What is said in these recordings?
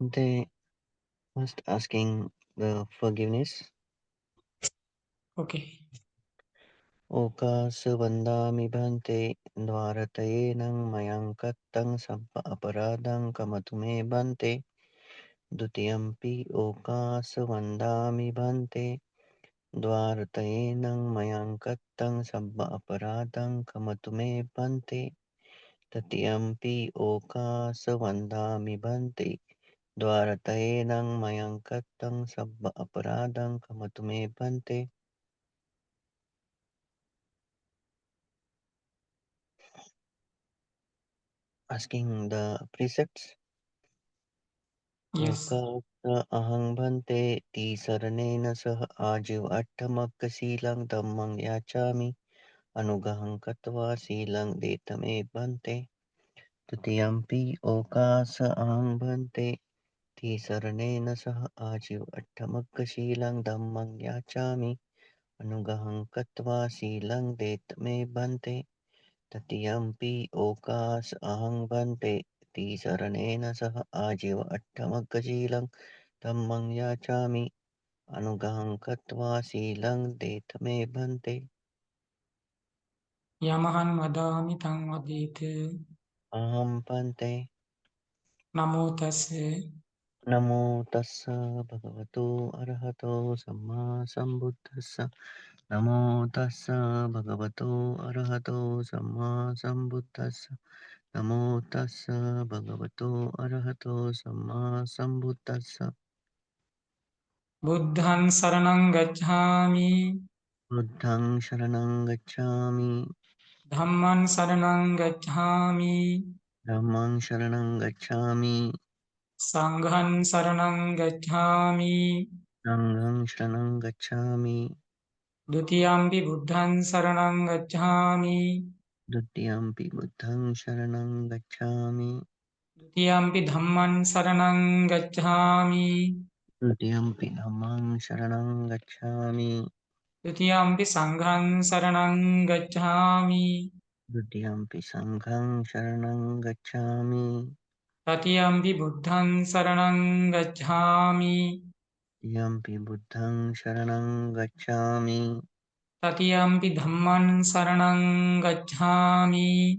They must asking the forgiveness. Okay. Oka bandami bante dvaratayenang mayang kattang sabba aparadang kamatume bante dutiyampi oka bandami bante dvaratayenang mayang kattang sabba aparadang kamatume bante tatiyampi oka bandami bante dvaratayenang mayang kattang sabba aparadang kamatume bante. Asking the precepts. Yes. Oka ahang bante ti saranena sah ajiv attamagga dhammang yachami anugahang katva silang detame bante tutiyampi oka sa ahang bante ti saranena sah ajiv attamagga dhammang yachami anugahang katva silang detame bante tatiyampi okas ahang bante ti saranena saha ajiva attamaggajilang dhammang yachami anugahang katva silang detame bante. Yamahan vadami tang vadete. Aham bante. Namo tassa Namo tassa bhagavato arahato samma sambuddhassa. Namo tassa bhagavato arahato samma sambuddhassa. Namo tassa bhagavato arahato samma sambuddhassa. buddhaṃ saraṇaṃ gacchāmi, Buddhaṃ sharanam gacchami. dhammaṃ saraṇaṃ gacchāmi, Dhammam sharanam gacchami. saṅgham saraṇaṃ gacchāmi, Sangham sharanam gacchami. dutiyampi buddhaṃ saraṇaṃ gacchāmi, Dutiyampi buddhaṃ sharanam gacchami. dutiyampi dhammaṃ saraṇaṃ gacchāmi, Dutiyampi dhammam sharanam gacchami. dutiyampi saṅgham saraṇaṃ gacchāmi, Dutiyampi sangham sharanam gacchami. tatiyampi buddhaṃ saraṇaṃ gacchāmi, Dutiyampi buddhaṃ sharanam gacchami. tatiyampi dhammaṃ saraṇaṃ gacchāmi,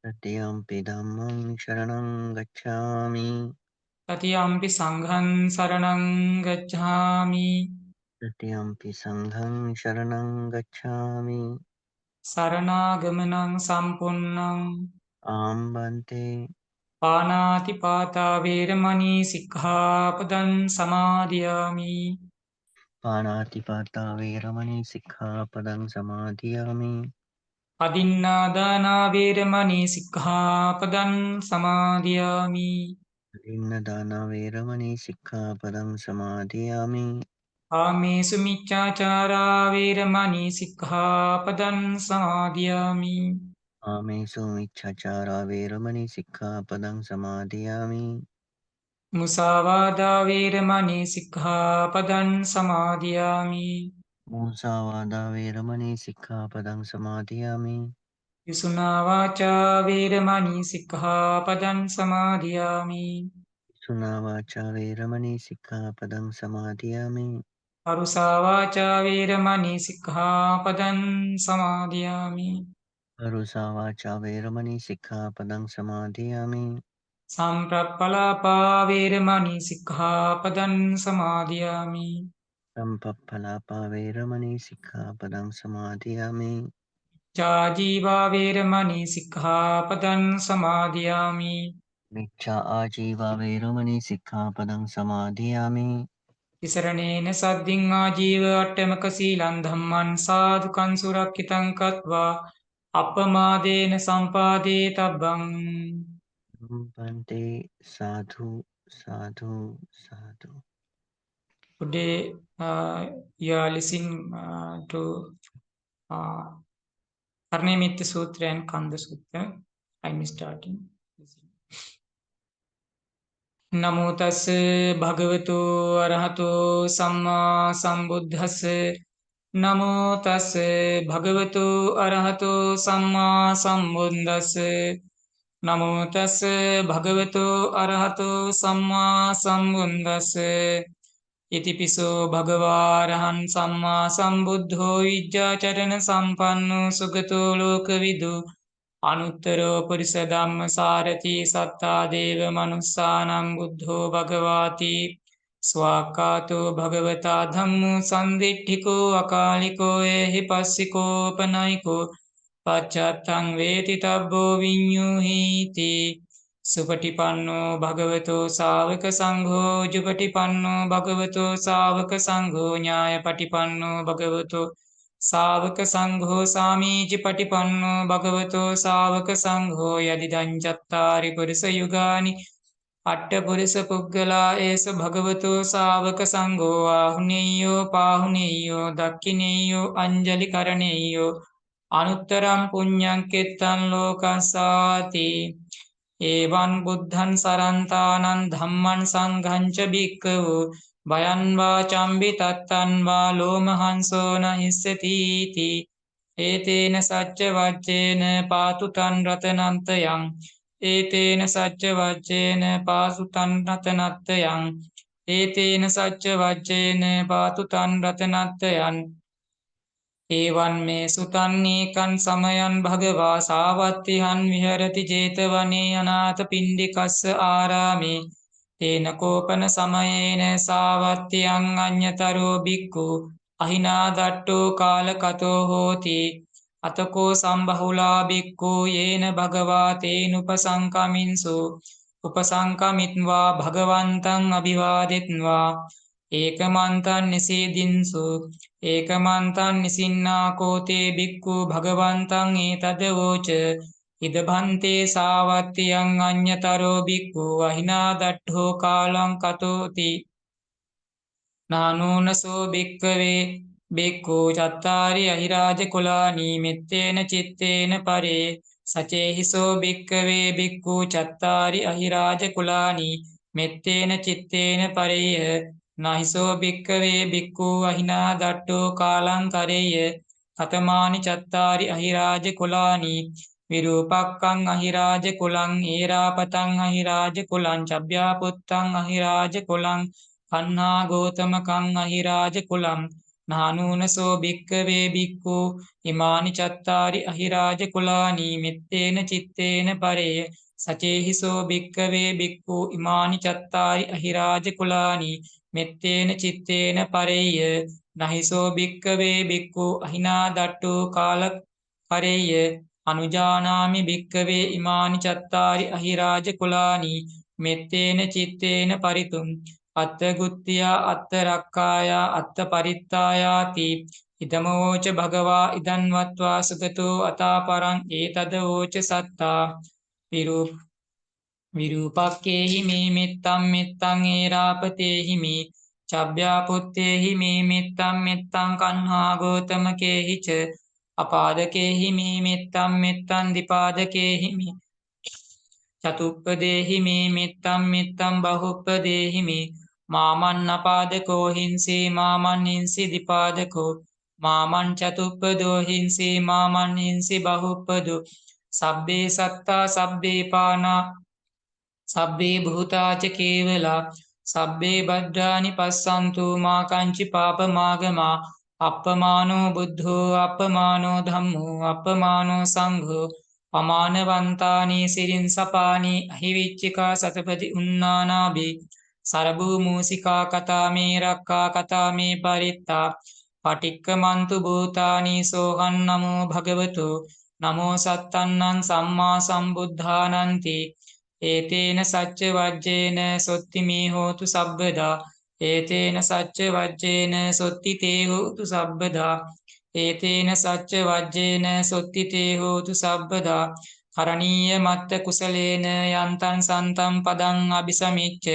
Dutiyampi dhammam sharanam gacchami. tatiyampi saṅgham saraṇaṃ gacchāmi, Dutiyampi sangham sharanam gacchami. saranagamanaṃ sampunnaṃ Ambante. පානාතිපාතා වේරමණී සික්ඛාපදං සමාදියාමි. Panatipata veramani sikkhapadam samadhiyami. අදින්නාදානා වේරමණී සික්ඛාපදං සමාදියාමි. Dinadana veramani sikkhapadam samadhiyami. ආමේසු මිච්ඡාචාරා වේරමණී සික්ඛාපදං සමාදියාමි. Amesu ichachara veramani sikkhapadam samadhiyami. මුසාවාදා වේරමණී සික්ඛාපදං සමාදියාමි. Musavada veramani sikkhapadam samadhiyami. විසුනා වාචා වේරමණී සික්ඛාපදං සමාදියාමි. Sunavacha veramani sikkhapadam samadhiyami. අරුසා වාචා වේරමණී සික්ඛාපදං සමාදියාමි. Parusavacha veramani sikkhapadam samadhiyami. සම්ප්‍රප්පලාපා වේරමණී සික්ඛාපදං සමාදියාමි. Sampappalapa veramani sikkhapadam samadhiyami. චාජීවා වේරමණී සික්ඛාපදං සමාදියාමි. Micha ajiva veramani sikkhapadam samadhiyami. තිසරණේන සද්ධින් ආජීව අට්ඨමක සීලං ධම්මං සාදුකං සුරක්ඛිතං කତ୍වා අපමාදේන සම්පාදේ තබ්බං. Bante sadhu sadhu sadhu. Today you are listening to uh, Karnemitta Sutra and Kanda Sutra. I am starting. Namo tassa bhagavato arahato samma sambuddhassa. Namo tassa bhagavato arahato samma sambuddhassa. නමෝ තස් භගවතු අරහතෝ සම්මා සම්බුද්දස්ස ඉතිපිසෝ භගවාරහං සම්මා සම්බුද්ධෝ විජ්ජාචරණ සම්පන්නෝ සුගතෝ ලෝකවිදු අනුත්තරෝ පුරිස ධම්ම සාරති සත්තා දේව මනුස්සානම් බුද්ධෝ භගවාති ස්වාක්කාතෝ භගවතා ධම්මෝ සන්දිට්ඨිකෝ අකාලිකෝ එහි පස්සිකෝ පනයිකෝ පච්චත්තං වේති තබ්බෝ විඤ්ඤුහීති සුපටිපන්නෝ භගවතෝ ශාවක සංඝෝ ජුපටිපන්නෝ භගවතෝ ශාවක සංඝෝ ඥායපටිපන්නෝ භගවතෝ ශාවක සංඝෝ සාමීචි පටිපන්නෝ භගවතෝ ශාවක සංඝෝ යදිදං චත්තාරි පුරිස යුගානි අට්ඨ පුරිස පුග්ගලා ඒස භගවතෝ ශාවක සංඝෝ ආහුනේයෝ පාහුනේයෝ දක්ඛිනේයෝ අංජලි කරණේයෝ අනුත්තරං පුඤ්ඤං කෙත්තං ලෝකස්සාති එවං බුද්ධං සරන්තානං ධම්මං සංඝං ච භික්ඛවෝ භයං වා චම්බි තත්තං වා ලෝමහංසෝ නහිස්සති තී ඒතේන සච්ච වච්චේන පාතු තං රතනන්තයං ඒතේන සච්ච වච්චේන පාසු තං රතනත්තයං ඒතේන සච්ච වච්චේන පාතු තං රතනත්තයං එවං මේ සුතන්නේකං සමයං භගවා සාවත්තිහං විහෙරති 제තවනේ අනාථ පිණ්ඩිකස්ස ආරාමේ තේන කෝපන සමයේන සාවත්තියං අඤ්ඤතරෝ බික්ඛු අහිනා දට්ඨෝ කාලකතෝ හෝති අතකෝ සම්බහුලා බික්ඛු යේන භගවා තේනුපසංකමින්සු උපසංකමිත්වා භගවන්තං අභිවාදෙත්වා ඒකමන්තං නිසීදින්සු ඒකමන්තං නිසින්නා කෝතේ බික්ඛු භගවන්තං ඒතද වෝච ඉද භන්තේ සාවත්තියං අඤ්ඤතරෝ බික්ඛු අහිනා දට්ඨෝ කාලං කතෝති නානෝනසෝ බික්ඛවේ බික්ඛු චත්තාරි අහිරාජ කුලානි මෙත්තේන චිත්තේන පරේ සචේහිසෝ බික්ඛවේ බික්ඛු චත්තාරි අහිරාජ කුලානි මෙත්තේන චිත්තේන පරේය නහිසෝ භික්ඛවේ භික්ඛු අහිනා දට්ඨෝ කාලං කරේය කතමානි චත්තාරි අහිරාජ කුලානි විරූපක්ඛං අහිරාජ කුලං ඒරාපතං අහිරාජ කුලං චබ්බ්‍යාපුත්තං අහිරාජ කුලං කන්හා ගෝතමකං අහිරාජ කුලං නානූනසෝ භික්ඛවේ භික්ඛු ඉමානි චත්තාරි අහිරාජ කුලානි මෙත්තේන චිත්තේන පරේය සචේහිසෝ භික්ඛවේ භික්ඛු ඉමානි චත්තාරි අහිරාජ කුලානි මෙත්තේන චිත්තේන පරේය නහිසෝ භික්ඛවේ භික්ඛු අහිනා දට්ඨෝ කාල කරේය අනුජානාමි භික්ඛවේ ඉමානි චත්තාරි අහිරාජ කුලානි මෙත්තේන චිත්තේන පරිතුම් අත්ථ ගුත්තියා අත්ථ රක්ඛායා අත්ථ පරිත්තායාති ඉදමෝච භගවා ඉදන් වත්වා සුගතෝ අතාපරං ඒතද ඕච සත්තා විරූපක්කේහි මේ මෙත්තම් මෙත්තං ඒරාපතේහි මේ චබ්බ්‍යාපුත්තේහි මේ මෙත්තම් මෙත්තං කන්හා ගෝතමකේහි ච අපාදකේහි මේ මෙත්තම් මෙත්තං දිපාදකේහි මේ චතුප්පදේහි මේ මෙත්තම් මෙත්තං බහුප්පදේහි මේ මාමන් අපාදකෝ හිංසී මාමන් හිංසි දිපාදකෝ මාමන් චතුප්පදෝ හිංසී මාමන් හිංසි බහුප්පදෝ සබ්බේ සත්තා සබ්බේ පානා සබ්බේ භූතාච කේවලා සබ්බේ බද්ධානි පස්සන්තු මා කංචි පාපමාගමා අප්පමානෝ බුද්ධෝ අප්පමානෝ ධම්මෝ අප්පමානෝ සංඝෝ පමානවන්තානි සිරින් සපානි අහිවිච්චිකා සතපති උන්නානාබේ සරබූ මූසිකා කතා මේ රක්කා කතා මේ පරිත්තා පටික්කමන්තු භූතානි සෝහන් නමෝ භගවතු නමෝ සත්තන්නං සම්මා සම්බුද්ධානන්ති ඒතේන සච්ච වජ්ජේන සොත්ති මේ හෝතු සබ්බදා ඒතේන සච්ච වජ්ජේන සොත්ති තේ හෝතු සබ්බදා ඒතේන සච්ච වජ්ජේන සොත්ති තේ හෝතු සබ්බදා කරණීය මත්ත කුසලේන යන්තං සන්තං පදං අபிසමිච්ච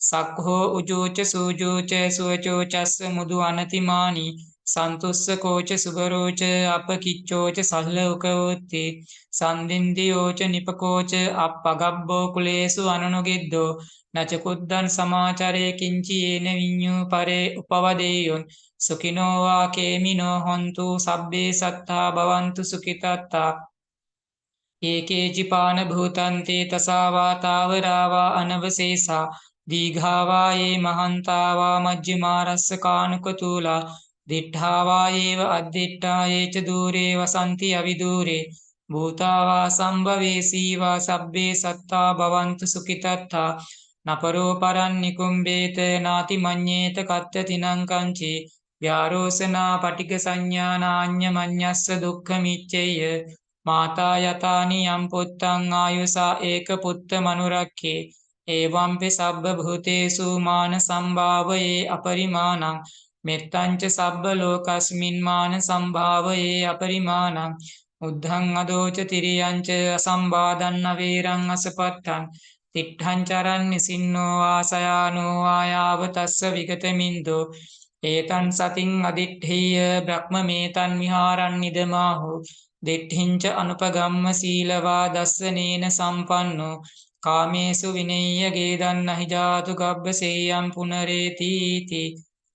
සක්ඛෝ උජෝච සූජෝච සුවචෝ චස්ස මුදු අනතිමානි සන්තුස්ස කෝච සුගරෝච අපකිච්චෝච සල්ලෝකෝති සන්දින්දියෝච නිපකෝච අපගබ්බෝ කුලේසු අනනුගෙද්දෝ නචකුද්දන් සමාචරේ කිංචි යේන විඤ්ඤු පරේ උපවදේයොන් සුඛිනෝ වා කේමිනෝ හොන්තු සබ්බේ සත්තා භවන්තු සුඛිතත්තා ඒකේචිපාන භූතන්තේ තසාවා තාවරාවා අනවසේසා දීඝාවා යේ මහන්තාවා මජ්ජිමාරස්ස කානුකතූලා දිට්ඨාවා ඒව අද්දිට්ඨා යේච දූරේ වසන්ති අවිදූරේ භූතාවා සම්භවේසීවා සබ්බේ සත්තා භවන්තු සුඛිතත්තා නපරෝ පරන් නිකුම්බේත නාති මඤ්ඤේත කත්ත තිනං කංචේ ව්‍යාරෝසනා පටික සංඥානාඤ්ඤ මඤ්ඤස්ස දුක්ඛ මිච්ඡේය මාතා යතානි යම් පුත්තං ආයුසා ඒක පුත්ත මනුරක්ඛේ එවම්පි සබ්බ භූතේසු මාන සම්භාවයේ අපරිමාණං මෙත්තං ච සබ්බ ලෝකස්මින් මාන සම්භාවයේ අපරිමාණං උද්ධං අදෝච තිරියං ච අසම්බාදන්න වේරං අසපත්තං තිට්ඨං චරන් නිසින්නෝ ආසයානෝ ආයාව තස්ස විගතමින්දෝ ඒතං සතින් අදිට්ඨේය බ්‍රහ්මමේතං විහාරං නිදමාහු දිට්ඨිංච අනුපගම්ම සීලවා දස්සනේන සම්පන්නෝ කාමේසු විනෙය්‍ය ගේදන්න හිජාතු ගබ්බසේයම් පුනරේතිති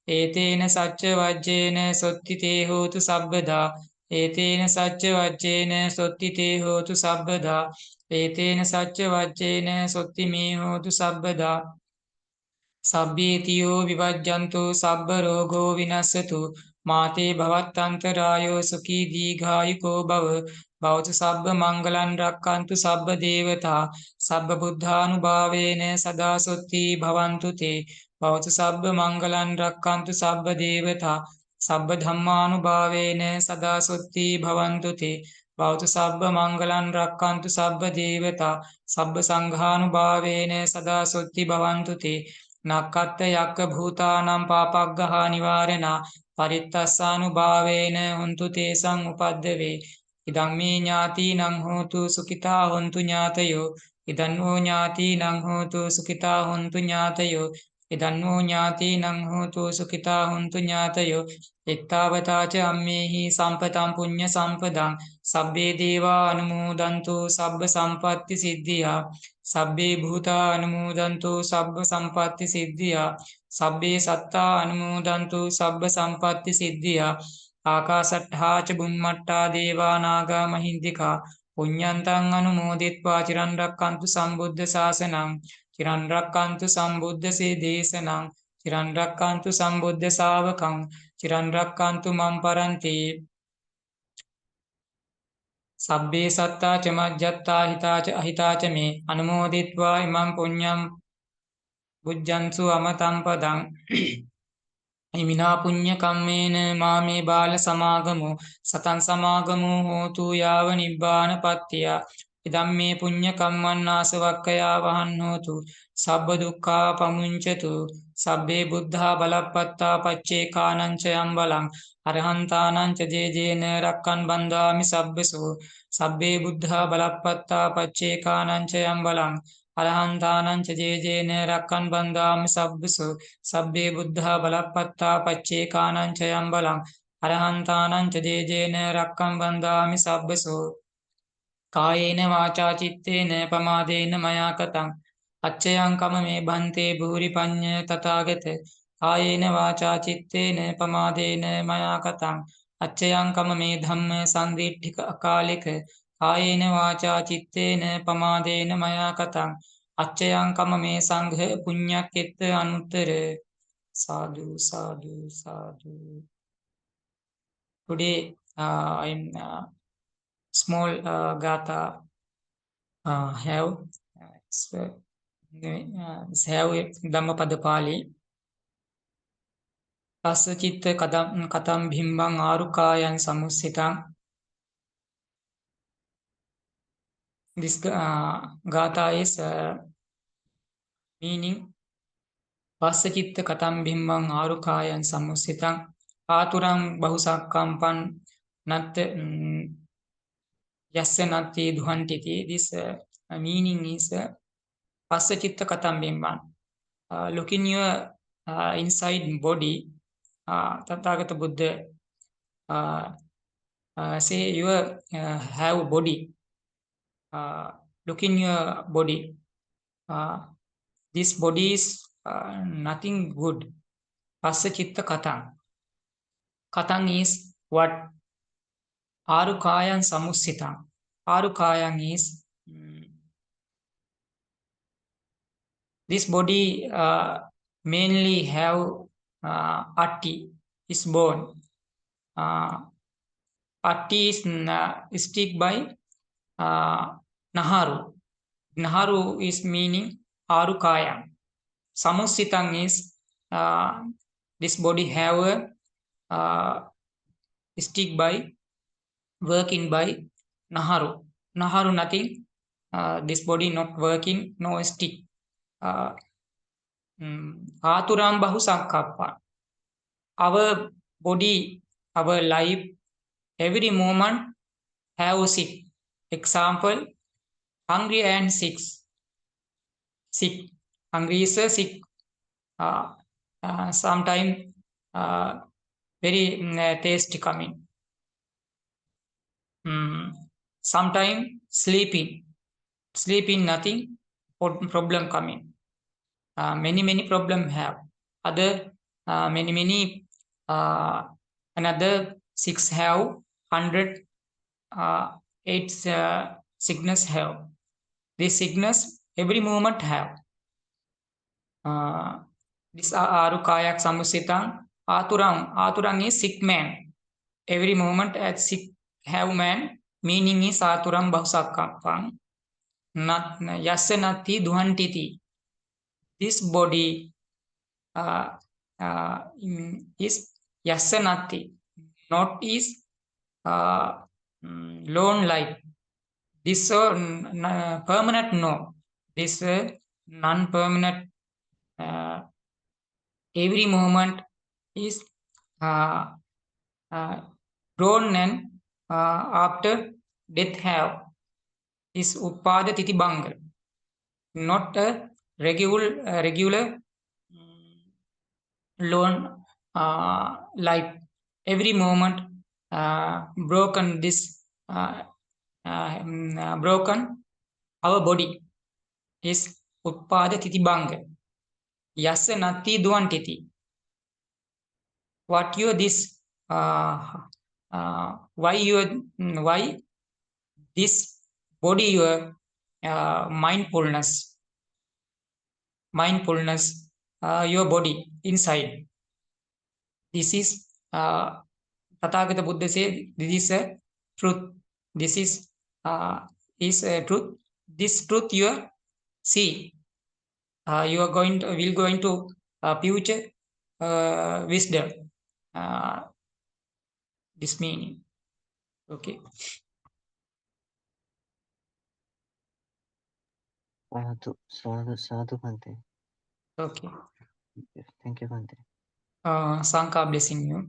ඒතේන සච්ච වජ්ජේන සොත්තිතේ හෝතු සබ්බදා ඒතේන සච්ච වජ්ජේන සොත්තිතේ හෝතු සබ්බදා ඒතේන සච්ච වජ්ජේන සොත්තිමේ හෝතු සබ්බදා සබ්බේතියෝ විවජ්ජන්තු සබ්බ රෝගෝ විනස්සතු මාතේ භවත්තන්තරායෝ සුඛී දීඝායුකෝ භව භවතු සබ්බ මංගලං රක්칸තු සබ්බ දේවතා සබ්බ බුද්ධානුභාවේන සදා සොත්ති භවන්තු තේ භවතු සබ්බ මංගලං රක්칸තු සබ්බ දේවතා සබ්බ ධම්මානුභාවේන සදා සොත්ති භවන්තු තේ භවතු සබ්බ මංගලං රක්칸තු සබ්බ දේවතා සබ්බ සංඝානුභාවේන සදා සොත්ති භවන්තු තේ නක්කත්ත යක්ක භූතානම් පාපග්ගහා නිවාරණා පරිත්තස්සානුභාවේන හොන්තු තේසං උපද්දවේ ඉදං මේ ඥාතිනං හෝතු සුඛිතා හොන්තු ඥාතයෝ ඉදං වූ ඥාතිනං හෝතු සුඛිතා හොන්තු ඥාතයෝ ඉදං වූ ඥාතිනං හෝතු සුඛිතා හොන්තු ඥාතයෝ එත්තාවතාච අම්මේහි සම්පතං පුඤ්ඤ සම්පදං සබ්බේ දේවා අනුමෝදන්තු සබ්බ සම්පatti සිද්ධියා සබ්බේ භූතා අනුමෝදන්තු සබ්බ සම්පatti සිද්ධියා සබ්බේ සත්තා අනුමෝදන්තු සබ්බ සම්පatti සිද්ධියා ආකාසට්ඨා ච බුම්මට්ඨා දේවා නාග මහින්దికා පුඤ්ඤන්තං අනුමෝදිත්වා චිරන් රැක්කන්තු සම්බුද්ධ ශාසනං චිරන් රැක්කන්තු සම්බුද්ධ සේ දේශනං චිරන් රැක්කන්තු සම්බුද්ධ ශාවකං චිරන් රැක්කන්තු මම් පරන්ති සබ්බේ සත්තා ච මජ්ජත්තා හිතා ච අහිතා ච මේ අනුමෝදිත්වා ඉමං පුඤ්ඤං බුද්ධංසු අමතං පදං ඉමිනා පුඤ්ඤ කම්මේන මාමේ බාල සමාගමෝ සතං සමාගමෝ හෝතු යාව නිබ්බානපත්තිය ඉදම්මේ පුඤ්ඤ කම්මං ආසවක්ඛයා වහන්නෝතු සබ්බ දුක්ඛා පමුංචතු සබ්බේ බුද්ධා බලප්පත්තා පච්චේකානං ච යම් බලං අරහන්තානං ච ජේජේන රක්ඛන් බන්දාමි සබ්බසෝ සබ්බේ බුද්ධා බලප්පත්තා පච්චේකානං ච යම් බලං අරහන්තානං ච ජේජේන රක්ඛන් බන්දාමි සබ්බසෝ සබ්බේ බුද්ධා බලප්පත්තා පච්චේකානං ච යම් බලං අරහන්තානං ච ජේජේන රක්ඛන් බන්දාමි සබ්බසෝ කායේන වාචා චිත්තේන පමාදේන මයා කතං අච්චයං කම මේ බන්තේ භූරි පඤ්ඤ තථාගත කායේන වාචා චිත්තේන පමාදේන මයා කතං අච්චයං කම මේ ධම්ම සම්දිට්ඨික අකාලික කායේන වාචා චිත්තේන පමාදේන මයා කතං අච්චයං කම මේ සංඝ පුඤ්ඤක්කෙත්ත අනුත්තර සාදු සාදු සාදු. Today I'm small gatha have Dhammapada Pali Tassa Chitta Katam Bhimbang Arukayan Samusitam. This gatha is meaning Passa Chitta Katam Bhimbang Arukayan Samusitam Paturang Bahusakkampan Nat Yasya Nati Dhuantiti. This meaning is Passa Chitta Katam Bhimbang. Look in your inside body. Tathagata Buddha say you have body. Look in your body. This body is nothing good. Passa Chitta Katang. Katang is what? Arukayan Samusitam. Arukayam is this body mainly have Atti is born. Atti is stick by Naharu. Naharu is meaning Arukayam. Samusitang is this body have a stick by working by Naharu. Naharu nothing. This body not working, no stick. Aturam bahu sankappa. Our body, our life, every moment have sick. Example, hungry and sick. Sick. Hungry is a sick. Sometimes very taste coming. Sometimes sleeping. Sleeping nothing. Problem coming. Many problem have. Other many another 6 have 100 8 sickness have. This sickness every moment have. This Arukayak Samusitang. Aturang is sick man. Every moment at sick have man. Meaning is Aturam Bahusakapang. Not Yasanati Duhantiti. This body is Yasanati. Not is lone life. This permanent no. This non-permanent every moment is grown and after death have is Upada Titibanga. Not a regular lone life. Every moment broken this broken our body is Utpada Titibanga. Yasa Nati Duantiti. What you this why this body your mindfulness your body inside. This is Tathagata Buddha said this is a truth. This is a truth. This truth you see. You are going to future wisdom. This meaning. Okay. Sadhu Bhante. Okay. Thank you, Bhante. Sanka blessing you.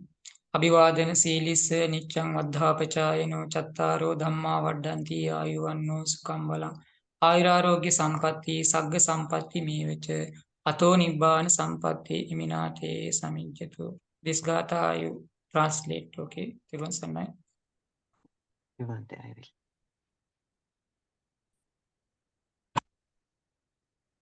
Abhivadana Silis Nichang Madhapachayano Chattaro Dhamma Vadanti Ayuvanno Sukham Balam Ayurarogya Sampatti Sagga Sampatti Mevacha Ato Nibbana Sampatti Iminate Samijjatu. This Gatha you translate, okay? Bhante, I will.